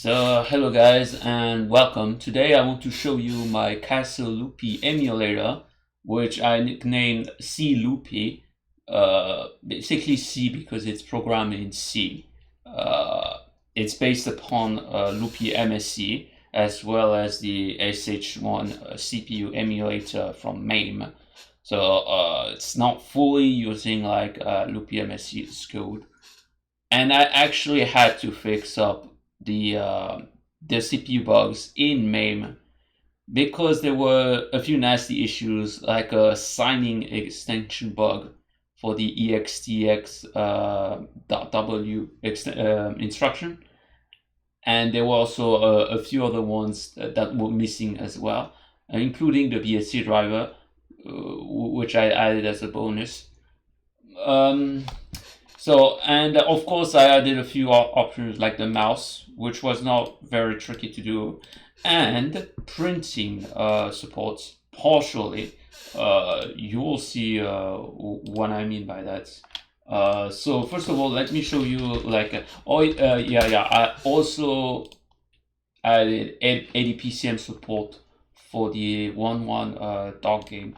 Hello guys and welcome. Today I want to show you my Casio Loopy emulator, which I nicknamed CLoopy. Basically C because it's programmed in C. It's based upon Loopy MSC as well as the SH1 CPU emulator from MAME. It's not fully using like Loopy MSC's code. And I actually had to fix up the CPU bugs in MAME because there were a few nasty issues like a signing extension bug for the extx.w instruction, and there were also a few other ones that were missing as well, including the BSC driver, which I added as a bonus. And of course I added a few options like the mouse, which was not very tricky to do, and printing supports partially. You will see what I mean by that. So first of all, let me show you I also added ADPCM support for the Wan Wan dog game.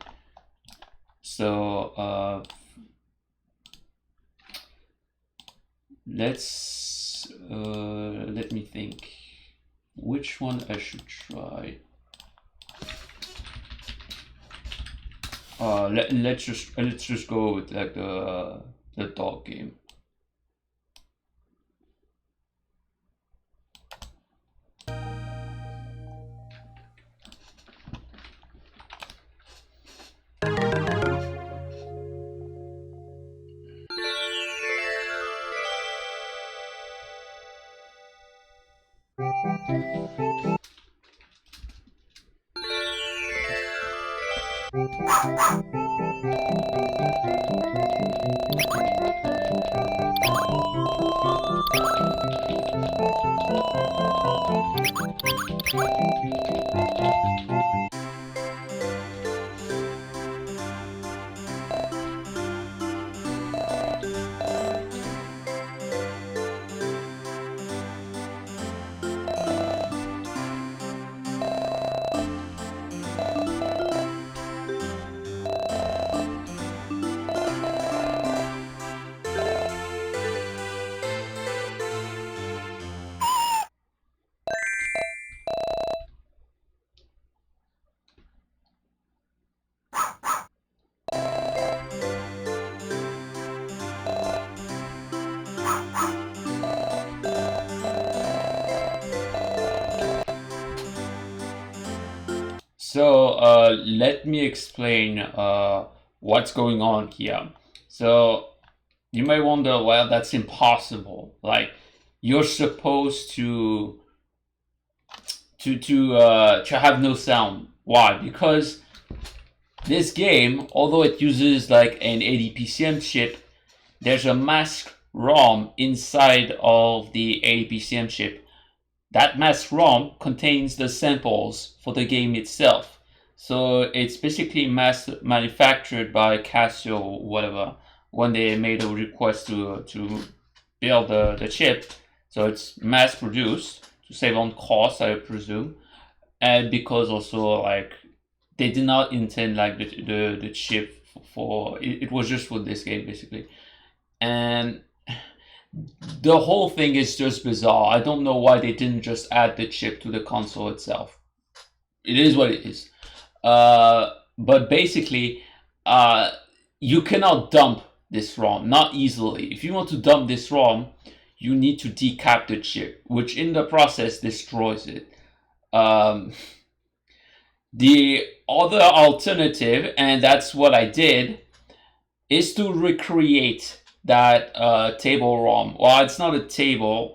Let me think which one I should try. Let's just go with like the dog game. Let me explain what's going on here. So you may wonder, well, that's impossible. Like, you're supposed to have no sound. Why? Because this game, although it uses like an ADPCM chip, there's a mask ROM inside of the ADPCM chip. That mask ROM contains the samples for the game itself. So it's basically mass manufactured by Casio or whatever when they made a request to build the chip. So it's mass produced to save on cost, I presume, and because also like they did not intend like the chip for it was just for this game basically, and the whole thing is just bizarre. I don't know why they didn't just add the chip to the console itself. It is what it is. But basically, you cannot dump this ROM, not easily. If you want to dump this ROM, you need to decap the chip, which in the process destroys it. The other alternative, and that's what I did, is to recreate that table ROM. Well, it's not a table,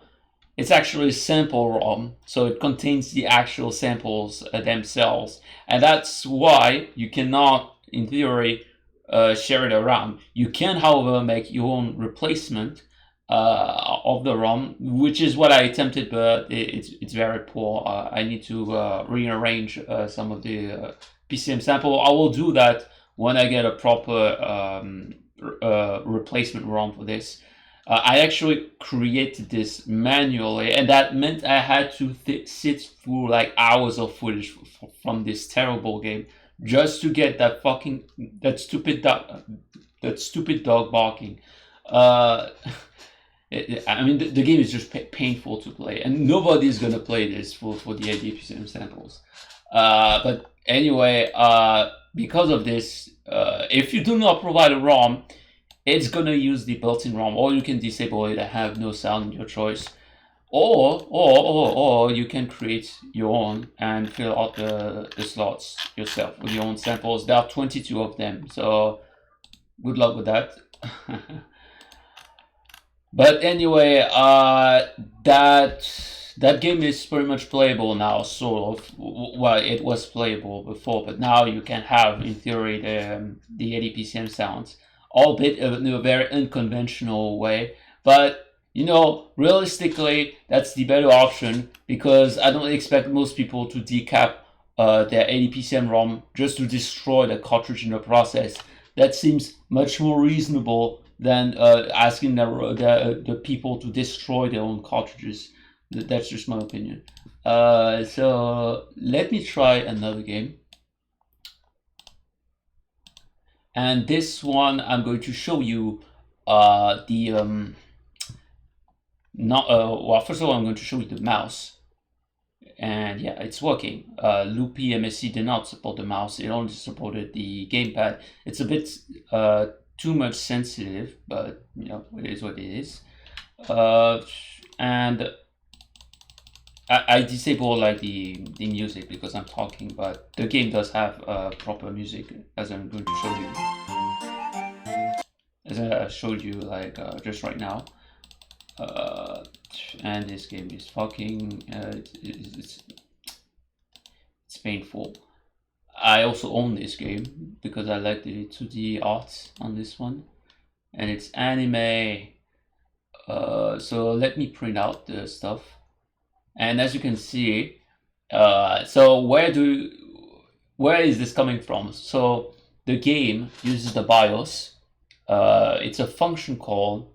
it's actually a sample ROM, so it contains the actual samples themselves, and that's why you cannot, in theory, share it around. You can, however, make your own replacement of the ROM, which is what I attempted, but it's very poor. I need to rearrange some of the PCM sample. I will do that when I get a proper replacement ROM for this. I actually created this manually, and that meant I had to sit through like hours of footage from this terrible game just to get that stupid dog barking. Uh, I mean, the game is just painful to play, and nobody's gonna play this for the ADPCM samples. But anyway, because of this, if you do not provide a ROM, it's gonna use the built-in ROM, or you can disable it and have no sound, your choice. Or you can create your own and fill out the slots yourself with your own samples. There are 22 of them, so good luck with that. But anyway, that game is pretty much playable now, sort of. Well, it was playable before, but now you can have, in theory, the ADPCM sounds, albeit in a very unconventional way. But you know, realistically, that's the better option because I don't expect most people to decap their ADPCM ROM just to destroy the cartridge in the process. That seems much more reasonable than asking the people to destroy their own cartridges. That's just my opinion. So let me try another game. And this one, I'm going to show you well, first of all, I'm going to show you the mouse. And yeah, it's working. Loopy MSC did not support the mouse. It only supported the gamepad. It's a bit too much sensitive, but you know, it is what it is. And I disable like the music because I'm talking, but the game does have proper music, as I'm going to show you. As I showed you like just right now. And this game is fucking it's painful. I also own this game because I like the 2D art on this one, and it's anime. So let me print out the stuff, and as you can see, so where is this coming from? So the game uses the BIOS. It's a function call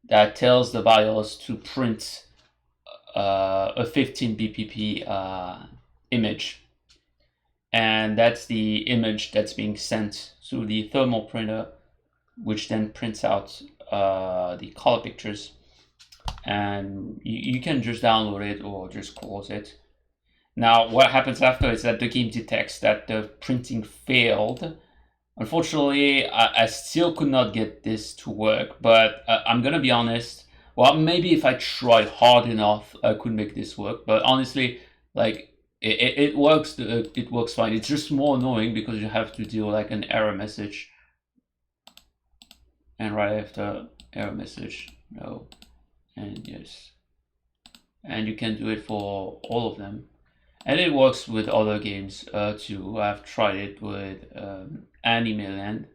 that tells the BIOS to print a 15 bpp image, and that's the image that's being sent to the thermal printer, which then prints out the color pictures, and you can just download it or just close it. Now what happens after is that the game detects that the printing failed. Unfortunately, I still could not get this to work, but I'm gonna be honest. Well, maybe if I tried hard enough, I could make this work. But honestly, like it works. It works fine. It's just more annoying because you have to deal like an error message, and right after error message, no, and yes, and you can do it for all of them. And it works with other games too. I've tried it with Anime Land,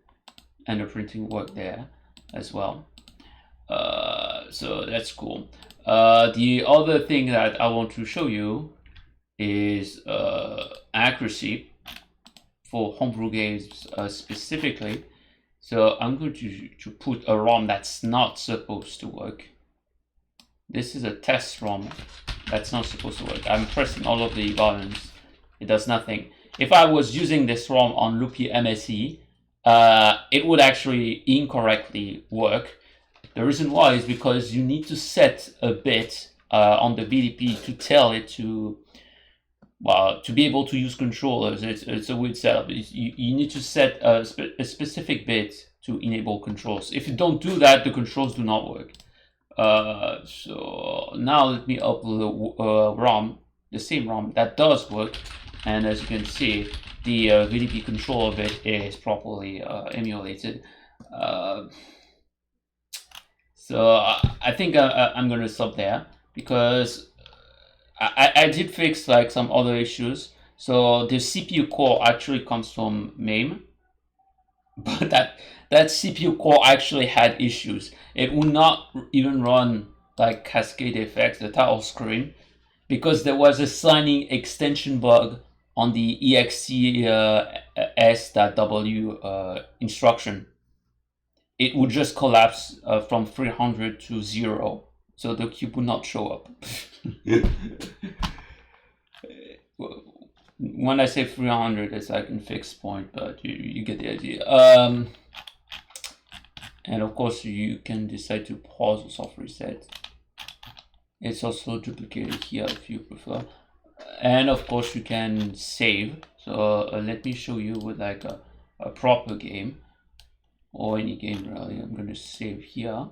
and the printing worked there as well. So that's cool. The other thing that I want to show you is accuracy for homebrew games specifically. So I'm going to put a ROM that's not supposed to work. This is a test ROM that's not supposed to work. I'm pressing all of the buttons. It does nothing. If I was using this ROM on Loopy MSE, it would actually incorrectly work. The reason why is because you need to set a bit on the BDP to tell it to, well, to be able to use controllers. It's a weird setup. You need to set a specific bit to enable controls. If you don't do that, the controls do not work. So now let me upload the ROM, the same ROM that does work, and as you can see, the VDP controller bit is properly emulated. So I think I'm gonna stop there because I did fix like some other issues. So the CPU core actually comes from MAME, but that CPU core actually had issues. It would not even run like cascade effects, the title screen, because there was a signing extension bug on the exe s.w instruction. it would just collapse from 300 to 0. So the cube would not show up. When I say 300, it's like in fixed point, but you get the idea. And of course, you can decide to pause the soft reset. It's also duplicated here if you prefer. And of course, you can save. So let me show you with like a proper game, or any game really. I'm going to save here,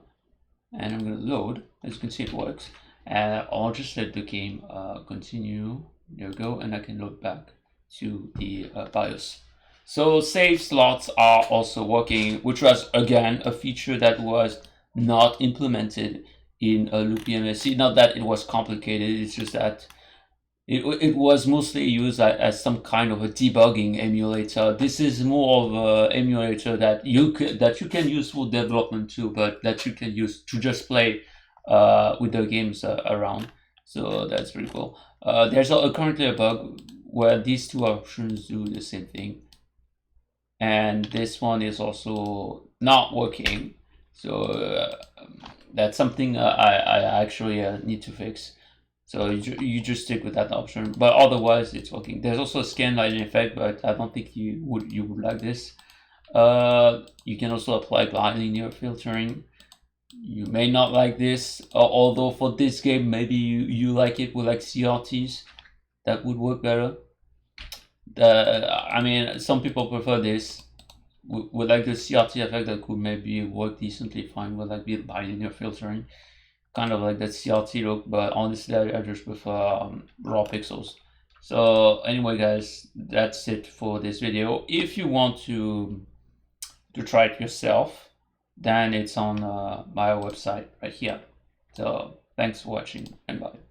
and I'm going to load. As you can see, it works. And I'll just let the game continue. There we go, and I can load back to the BIOS. So save slots are also working, which was again a feature that was not implemented in Loopy MSC. Not that it was complicated, it's just that it was mostly used as some kind of a debugging emulator. This is more of an emulator that you can use for development too, but that you can use to just play with the games around. So that's pretty cool. There's currently a bug where these two options do the same thing, and this one is also not working. So that's something I actually need to fix. So you just stick with that option, but otherwise it's working. There's also a scan lighting effect, but I don't think you would like this. You can also apply bilinear filtering. You may not like this, although for this game maybe you like it with like CRTs. That would work better. I mean, some people prefer this with like the CRT effect that could maybe work decently fine with like the bilinear filtering, kind of like that CRT look. But honestly, I just prefer raw pixels. So anyway, guys, that's it for this video. If you want to try it yourself, then it's on my website right here. So thanks for watching, and bye.